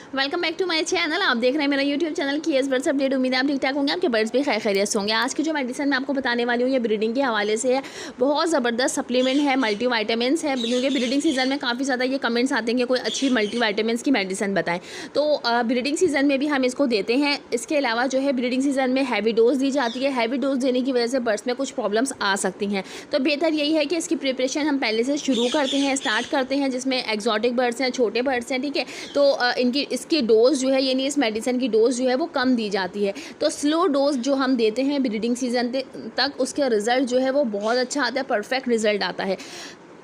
Welcome back to my channel. आप देख रहे हैं मेरा यूट्यूब चैनल की एस बर्ड्स अपडेट। उम्मीद है आप ठीक ठाक होंगे, आपके बर्ड्स भी खैरियत से होंगे। आज की जो मेडिसिन मैं आपको बताने वाली हूँ ये ब्रीडिंग के हवाले से है। बहुत ज़बरदस्त सप्लीमेंट है, मल्टी वाइटामिन्स है, क्योंकि ब्रीडिंग सीजन में काफ़ी ज़्यादा ये कमेंट्स आते हैं कि कोई अच्छी मल्टी वाइटामिन्स की मेडिसिन बताएं। तो ब्रीडिंग सीजन में भी हम इसको देते हैं। इसके अलावा जो है ब्रीडिंग सीजन में हैवी डोज दी जाती है। हैवी डोज देने की वजह से बर्ड्स में कुछ प्रॉब्लम्स आ सकती हैं, तो बेहतर यही है कि इसकी प्रिपरेशन हम पहले से शुरू करते हैं, स्टार्ट करते हैं, जिसमें एक्जॉटिक बर्ड्स हैं, छोटे बर्ड्स हैं, ठीक है। तो इसकी डोज जो है यानी इस मेडिसिन की डोज जो है वो कम दी जाती है। तो स्लो डोज जो हम देते हैं ब्रीडिंग सीजन तक, उसका रिजल्ट जो है वो बहुत अच्छा आता है, परफेक्ट रिजल्ट आता है।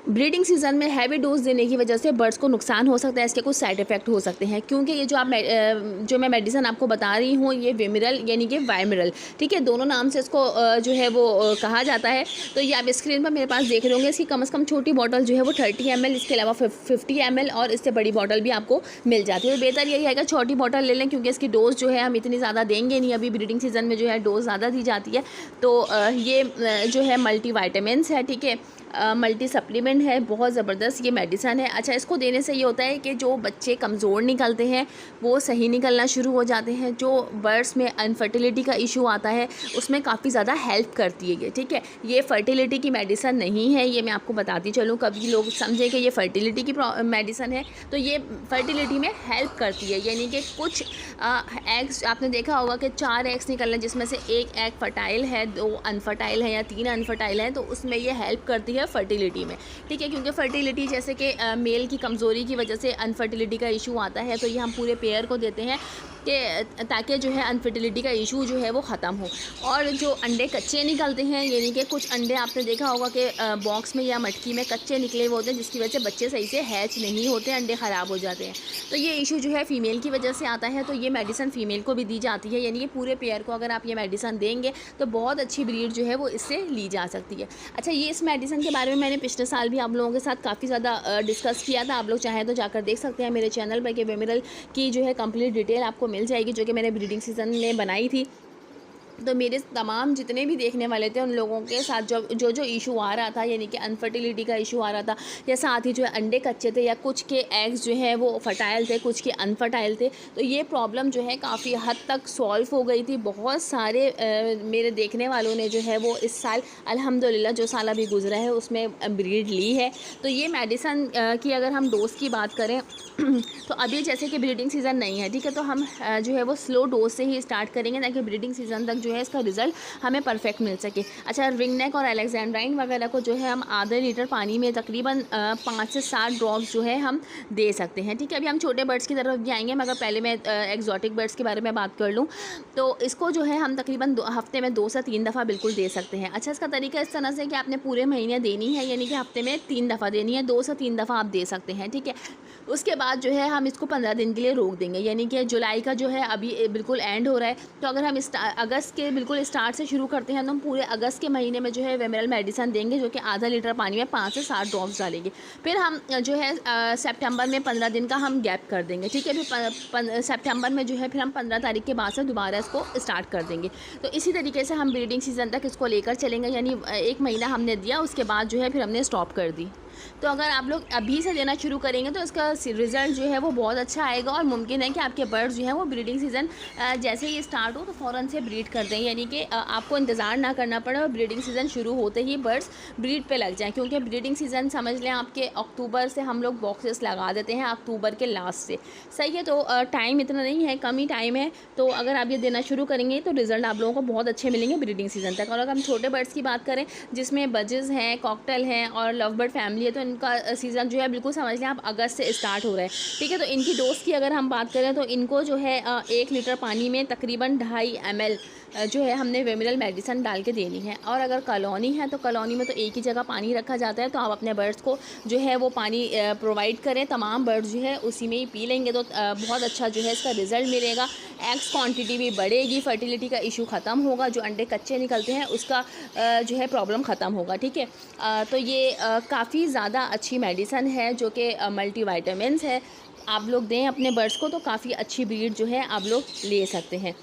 ब्रीडिंग सीजन में हैवी डोज देने की वजह से बर्ड्स को नुकसान हो सकता है, इसके कुछ साइड इफ़ेक्ट हो सकते हैं, क्योंकि ये जो मैं मेडिसिन आपको बता रही हूँ ये विमिरल यानी कि वाइमिरल, ठीक है, दोनों नाम से इसको जो है वो कहा जाता है। तो ये आप स्क्रीन पर मेरे पास देख रहे होंगे। इसकी कम से कम छोटी बॉटल जो है वो 30 ml, इसके अलावा 50 ml और इससे बड़ी बॉटल भी आपको मिल जाती है। तो बेहतर यही है कि छोटी बॉटल ले लें, क्योंकि इसकी डोज जो है हम इतनी ज़्यादा देंगे नहीं। अभी ब्रीडिंग सीजन में जो है डोज ज़्यादा दी जाती है। तो ये जो है मल्टी वाइटामिन्स है, ठीक है, मल्टी सप्लीमेंट है, बहुत ज़बरदस्त ये मेडिसन है। अच्छा, इसको देने से ये होता है कि जो बच्चे कमज़ोर निकलते हैं वो सही निकलना शुरू हो जाते हैं। जो बर्ड्स में अनफर्टिलिटी का इशू आता है उसमें काफ़ी ज़्यादा हेल्प करती है ये, ठीक है। ये फर्टिलिटी की मेडिसन नहीं है, ये मैं आपको बताती चलूँ। कभी लोग समझे कि ये फर्टिलिटी की मेडिसन है, तो ये फर्टिलिटी में हेल्प करती है। यानी कि कुछ एग्स आपने देखा होगा कि 4 एग्स निकलने, जिसमें से एक एग फर्टाइल है, 2 अनफर्टाइल है या 3 अनफर्टाइल है, तो उसमें ये हेल्प करती है फर्टिलिटी में, ठीक है। क्योंकि फर्टिलिटी जैसे कि मेल की कमज़ोरी की वजह से अनफर्टिलिटी का इशू आता है, तो ये हम पूरे पेयर को देते हैं कि ताकि जो है अनफर्टिलिटी का इशू जो है वो ख़त्म हो। और जो अंडे कच्चे निकलते हैं, यानी कि कुछ अंडे आपने देखा होगा कि बॉक्स में या मटकी में कच्चे निकले हुए होते हैं, जिसकी वजह से बच्चे सही से हैच नहीं होते, अंडे ख़राब हो जाते हैं। तो ये इशू जो है फ़ीमेल की वजह से आता है, तो ये मेडिसिन फ़ीमेल को भी दी जाती है। यानी कि पूरे पेयर को अगर आप ये मेडिसिन देंगे तो बहुत अच्छी ब्रीड जो है वो इससे ली जा सकती है। अच्छा, ये इस मेडिसिन के बारे में मैंने पिछले साल भी आप लोगों के साथ काफ़ी ज़्यादा डिस्कस किया था। आप लोग चाहें तो जाकर देख सकते हैं मेरे चैनल पर कि विमिरल की जो है कंप्लीट डिटेल आपको मिल जाएगी, जो कि मैंने ब्रीडिंग सीजन में बनाई थी। तो मेरे तमाम जितने भी देखने वाले थे उन लोगों के साथ जो इशू आ रहा था, यानी कि अनफर्टिलिटी का इशू आ रहा था, या साथ ही जो है अंडे कच्चे थे, या कुछ के एग्स जो है वो फर्टाइल थे, कुछ के अनफर्टाइल थे, तो ये प्रॉब्लम जो है काफ़ी हद तक सॉल्व हो गई थी। बहुत सारे मेरे देखने वालों ने जो है वो इस साल अल्हम्दुलिल्लाह जो साल अभी गुजरा है उसमें ब्रीड ली है। तो ये मेडिसन की अगर हम डोज़ की बात करें तो अभी जैसे कि ब्रीडिंग सीज़न नहीं है, ठीक है, तो हम जो है वो स्लो डोज से ही स्टार्ट करेंगे, ताकि ब्रीडिंग सीज़न तक जो है इसका रिज़ल्ट हमें परफेक्ट मिल सके। अच्छा, रिंग नेक और अलेक्जेंड्राइन वगैरह को जो है हम आधे लीटर पानी में तकरीबन 5 से 7 ड्रॉप्स जो है हम दे सकते हैं, ठीक है। अभी हम छोटे बर्ड्स की तरफ भी आएंगे, मगर पहले मैं एक्जॉटिक बर्ड्स के बारे में बात कर लूँ। तो इसको जो है हम तकरीबन हफ्ते में 2 से 3 दफ़ा बिल्कुल दे सकते हैं। अच्छा, इसका तरीका इस तरह से कि आपने पूरे महीने देनी है, यानी कि हफ्ते में 3 दफ़ा देनी है, 2 से 3 दफ़ा आप दे सकते हैं, ठीक है। उसके बाद जो है हम इसको 15 दिन के लिए रोक देंगे, यानी कि जुलाई का जो है अभी बिल्कुल एंड हो रहा है, तो अगर हम अगस्त के बिल्कुल स्टार्ट से शुरू करते हैं तो हम पूरे अगस्त के महीने में जो है विमिरल मेडिसिन देंगे, जो कि आधा लीटर पानी में 5 से 7 ड्रॉप्स डालेंगे। फिर हम जो है सितंबर में 15 दिन का हम गैप कर देंगे, ठीक है। फिर सितंबर में जो है फिर हम 15 तारीख के बाद से दोबारा इसको स्टार्ट कर देंगे। तो इसी तरीके से हम ब्रीडिंग सीजन तक इसको लेकर चलेंगे, यानी 1 महीना हमने दिया, उसके बाद जो है फिर हमने स्टॉप कर दी। तो अगर आप लोग अभी से देना शुरू करेंगे तो इसका रिज़ल्ट जो है वो बहुत अच्छा आएगा, और मुमकिन है कि आपके बर्ड्स जो हैं वो ब्रीडिंग सीज़न जैसे ही स्टार्ट हो तो फ़ौरन से ब्रीड कर दें, यानी कि आपको इंतज़ार ना करना पड़े और ब्रीडिंग सीज़न शुरू होते ही बर्ड्स ब्रीड पे लग जाएं। क्योंकि ब्रीडिंग सीज़न समझ लें आपके अक्टूबर से हम लोग बॉक्सेस लगा देते हैं, अक्टूबर के लास्ट से, सही है। तो टाइम इतना नहीं है, कम ही टाइम है। तो अगर आप ये देना शुरू करेंगे तो रिज़ल्ट आप लोगों को बहुत अच्छे मिलेंगे ब्रीडिंग सीज़न तक। और अगर हम छोटे बर्ड्स की बात करें, जिसमें बजेस हैं, कॉकटेल हैं और लव बर्ड फैमिली है, तो इनका सीज़न जो है बिल्कुल समझ लें आप अगस्त से स्टार्ट हो रहा है, ठीक है। तो इनकी डोज़ की अगर हम बात करें तो इनको जो है 1 लीटर पानी में तकरीबन 2.5 ml जो है हमने विमिरल मेडिसिन डाल के देनी है। और अगर कॉलोनी है तो कॉलोनी में तो एक ही जगह पानी रखा जाता है, तो आप अपने बर्ड्स को जो है वो पानी प्रोवाइड करें, तमाम बर्ड्स जो है उसी में ही पी लेंगे, तो बहुत अच्छा जो है इसका रिज़ल्ट मिलेगा। एग्स क्वांटिटी भी बढ़ेगी, फर्टिलिटी का इशू ख़त्म होगा, जो अंडे कच्चे निकलते हैं उसका जो है प्रॉब्लम ख़त्म होगा, ठीक है। तो ये काफ़ी ज़्यादा अच्छी मेडिसिन है, जो कि मल्टी वाइटामिन्स है। आप लोग दें अपने बर्ड्स को तो काफ़ी अच्छी ब्रीड जो है आप लोग ले सकते हैं।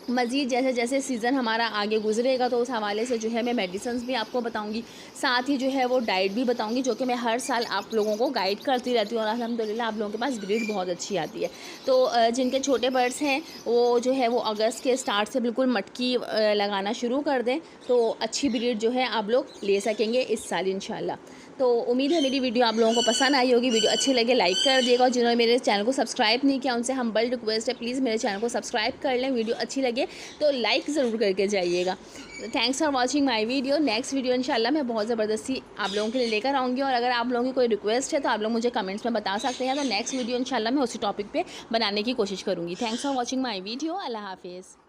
मज़ीद जैसे जैसे सीज़न हमारा आगे गुजरेगा तो उस हवाले से जो है मैं मेडिसिन्स भी आपको बताऊंगी, साथ ही जो है वो डाइट भी बताऊंगी, जो कि मैं हर साल आप लोगों को गाइड करती रहती हूँ और अल्हम्दुलिल्लाह आप लोगों के पास ब्रीड बहुत अच्छी आती है। तो जिनके छोटे बर्ड्स हैं वो जो है वो अगस्त के स्टार्ट से बिल्कुल मटकी लगाना शुरू कर दें, तो अच्छी ब्रीड जो है आप लोग ले सकेंगे इस साल इंशाल्लाह। तो उम्मीद है मेरी वीडियो आप लोगों को पसंद आई होगी। वीडियो अच्छी लगे लाइक कर दिएगा और जिन्होंने मेरे चैनल को सब्सक्राइब नहीं किया उनसे हम्बल रिक्वेस्ट है, प्लीज़ मेरे चैनल को सब्सक्राइब कर लें। वीडियो अच्छी लगे तो लाइक ज़रूर करके जाइएगा। Thanks for watching my video. Next video इंशाल्लाह मैं बहुत ज़बरदस्ती आप लोगों के लिए लेकर आऊँगी, और अगर आप लोगों की कोई रिक्वेस्ट है तो आप लोग मुझे कमेंट्स में बता सकते हैं, तो नेक्स्ट वीडियो इंशाल्लाह मैं उसी टॉपिक पर बनाने की कोशिश करूँगी। Thanks for watching my video. अल्लाह हाफिज़।